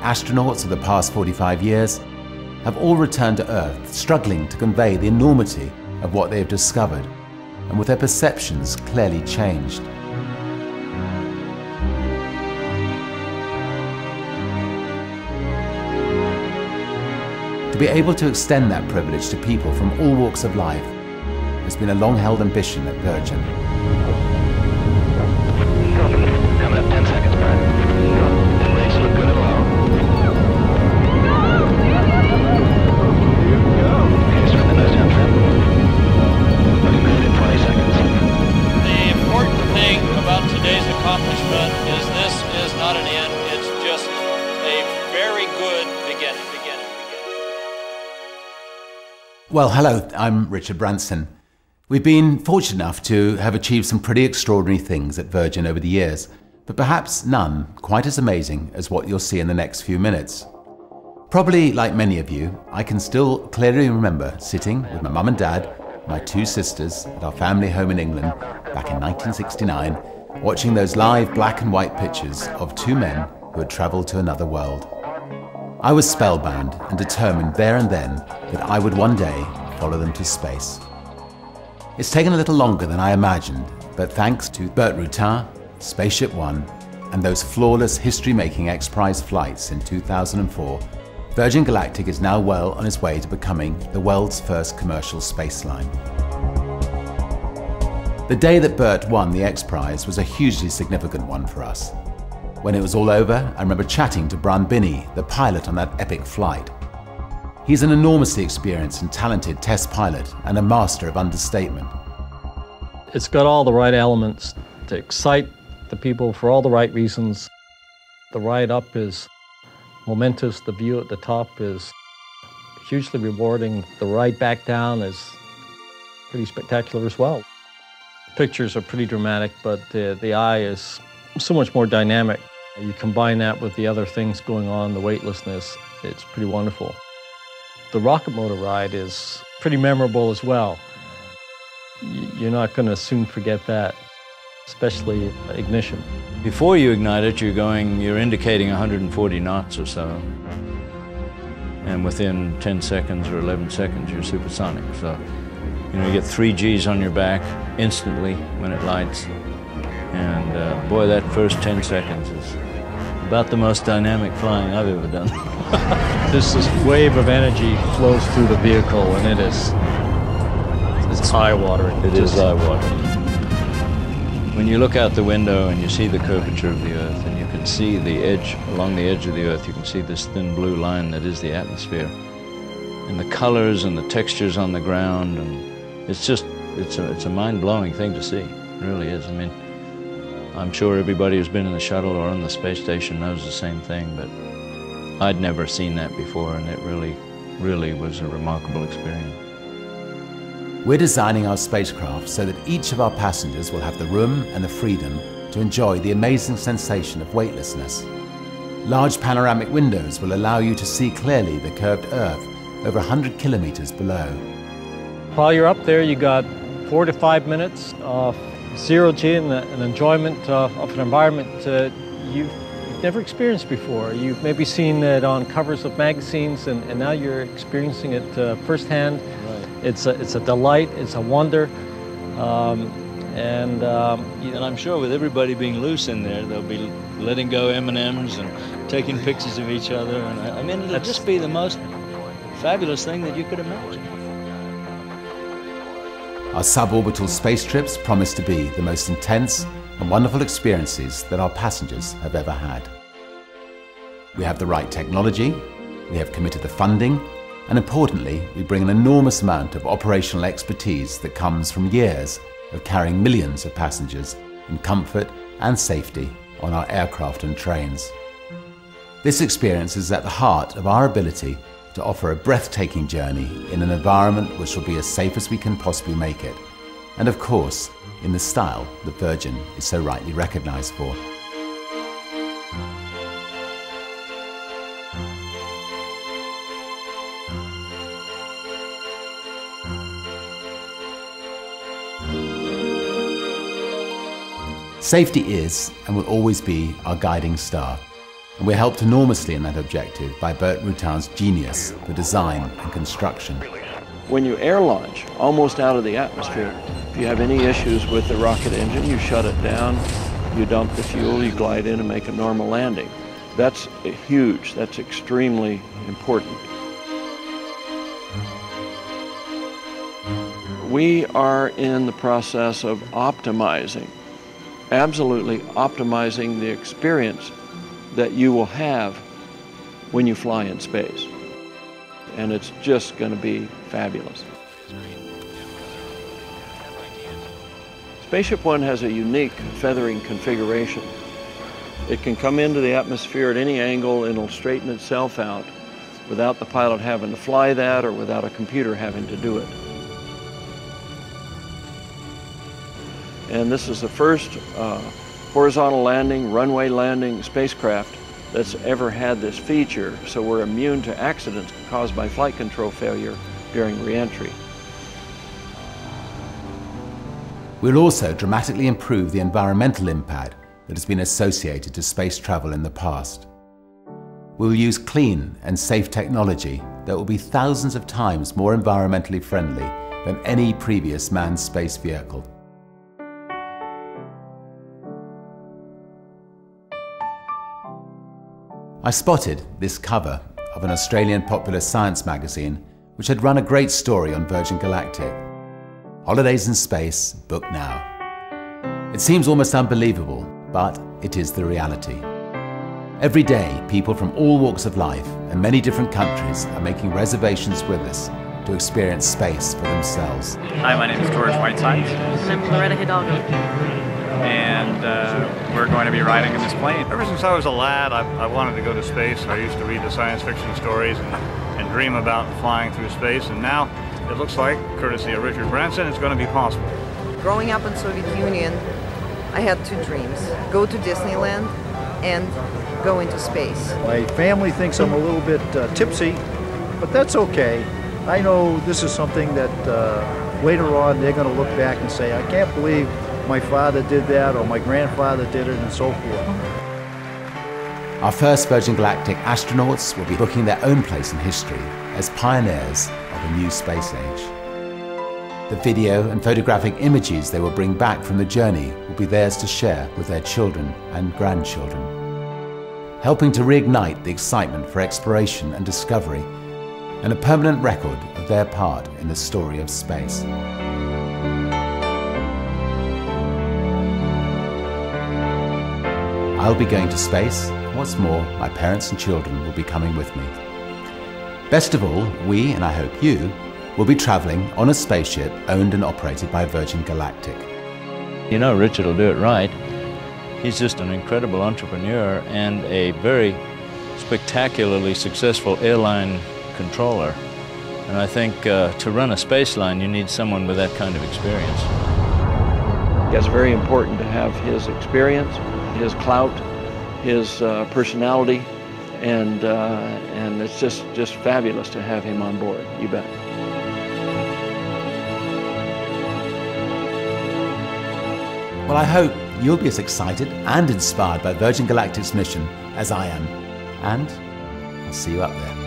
astronauts of the past 45 years have all returned to Earth, struggling to convey the enormity of what they have discovered, and with their perceptions clearly changed. To be able to extend that privilege to people from all walks of life has been a long-held ambition at Virgin. Coming up 10 seconds, Brad. The race look good and low. Here we go. Okay, start the nose down trim. Looking good in 20 seconds. The important thing about today's accomplishment is this is not an end, it's just a very good beginning. Well, hello, I'm Richard Branson. We've been fortunate enough to have achieved some pretty extraordinary things at Virgin over the years, but perhaps none quite as amazing as what you'll see in the next few minutes. Probably like many of you, I can still clearly remember sitting with my mum and dad, my two sisters at our family home in England back in 1969, watching those live black and white pictures of two men who had travelled to another world. I was spellbound and determined there and then that I would one day follow them to space. It's taken a little longer than I imagined, but thanks to Burt Rutan, Spaceship One, and those flawless history-making X-Prize flights in 2004, Virgin Galactic is now well on its way to becoming the world's first commercial space line. The day that Burt won the X-Prize was a hugely significant one for us. When it was all over, I remember chatting to Brian Binney, the pilot on that epic flight. He's an enormously experienced and talented test pilot and a master of understatement. It's got all the right elements to excite the people for all the right reasons. The ride up is momentous, the view at the top is hugely rewarding. The ride back down is pretty spectacular as well. Pictures are pretty dramatic, but the eye is so much more dynamic. You combine that with the other things going on, the weightlessness, it's pretty wonderful. The rocket motor ride is pretty memorable as well. You're not going to soon forget that, especially ignition. Before you ignite it, you're indicating 140 knots or so. And within 10 seconds or 11 seconds, you're supersonic. So, you get 3 Gs on your back instantly when it lights. And boy, that first 10 seconds is about the most dynamic flying I've ever done. This wave of energy flows through the vehicle, and it's eye-watering. It is eye-watering. When you look out the window and you see the curvature of the Earth, and you can see the edge, along the edge of the Earth, you can see this thin blue line that is the atmosphere. And the colors and the textures on the ground, and it's a mind-blowing thing to see. It really is. I mean, I'm sure everybody who's been in the shuttle or on the space station knows the same thing, but I'd never seen that before, and it really was a remarkable experience. We're designing our spacecraft so that each of our passengers will have the room and the freedom to enjoy the amazing sensation of weightlessness. Large panoramic windows will allow you to see clearly the curved Earth over 100 kilometers below. While you're up there, you got 4 to 5 minutes of zero-G and an enjoyment of an environment you've never experienced before. You've maybe seen it on covers of magazines, and now you're experiencing it firsthand. Right. It's a delight, it's a wonder, and I'm sure with everybody being loose in there, they'll be letting go M&Ms and taking pictures of each other, and I mean, it'll just be the most fabulous thing that you could imagine. Our suborbital space trips promise to be the most intense and wonderful experiences that our passengers have ever had. We have the right technology, we have committed the funding, and importantly, we bring an enormous amount of operational expertise that comes from years of carrying millions of passengers in comfort and safety on our aircraft and trains. This experience is at the heart of our ability to offer a breathtaking journey in an environment which will be as safe as we can possibly make it, and of course, in the style that Virgin is so rightly recognized for. Safety is and will always be our guiding star. And we're helped enormously in that objective by Bert Routin's genius for design and construction. When you air launch almost out of the atmosphere, if you have any issues with the rocket engine, you shut it down, you dump the fuel, you glide in and make a normal landing. That's huge, that's extremely important. We are in the process of optimizing, absolutely optimizing the experience that you will have when you fly in space. And it's just going to be fabulous. Spaceship One has a unique feathering configuration. It can come into the atmosphere at any angle and it'll straighten itself out without the pilot having to fly that or without a computer having to do it. And this is the first horizontal landing, runway landing spacecraft that's ever had this feature, so we're immune to accidents caused by flight control failure during re-entry. We'll also dramatically improve the environmental impact that has been associated to space travel in the past. We'll use clean and safe technology that will be thousands of times more environmentally friendly than any previous manned space vehicle. I spotted this cover of an Australian popular science magazine which had run a great story on Virgin Galactic. Holidays in space, book now. It seems almost unbelievable, but it is the reality. Every day, people from all walks of life and many different countries are making reservations with us to experience space for themselves. Hi, my name is George Whiteside. And I'm Loretta Hidalgo. And we're going to be riding in this plane. Ever since I was a lad, I wanted to go to space. I used to read the science fiction stories and dream about flying through space, and now it looks like, courtesy of Richard Branson, it's going to be possible. Growing up in Soviet Union, I had two dreams. Go to Disneyland and go into space. My family thinks I'm a little bit tipsy, but that's okay. I know this is something that later on they're going to look back and say, I can't believe my father did that, or my grandfather did it, and so forth. Our first Virgin Galactic astronauts will be booking their own place in history as pioneers of a new space age. The video and photographic images they will bring back from the journey will be theirs to share with their children and grandchildren, helping to reignite the excitement for exploration and discovery, and a permanent record of their part in the story of space. I'll be going to space. What's more, my parents and children will be coming with me. Best of all, we, and I hope you, will be traveling on a spaceship owned and operated by Virgin Galactic. You know, Richard will do it right. He's just an incredible entrepreneur and a very spectacularly successful airline controller. And I think to run a space line, you need someone with that kind of experience. It's very important to have his experience, his clout, his personality, and it's just fabulous to have him on board. You bet. Well, I hope you'll be as excited and inspired by Virgin Galactic's mission as I am, and I'll see you up there.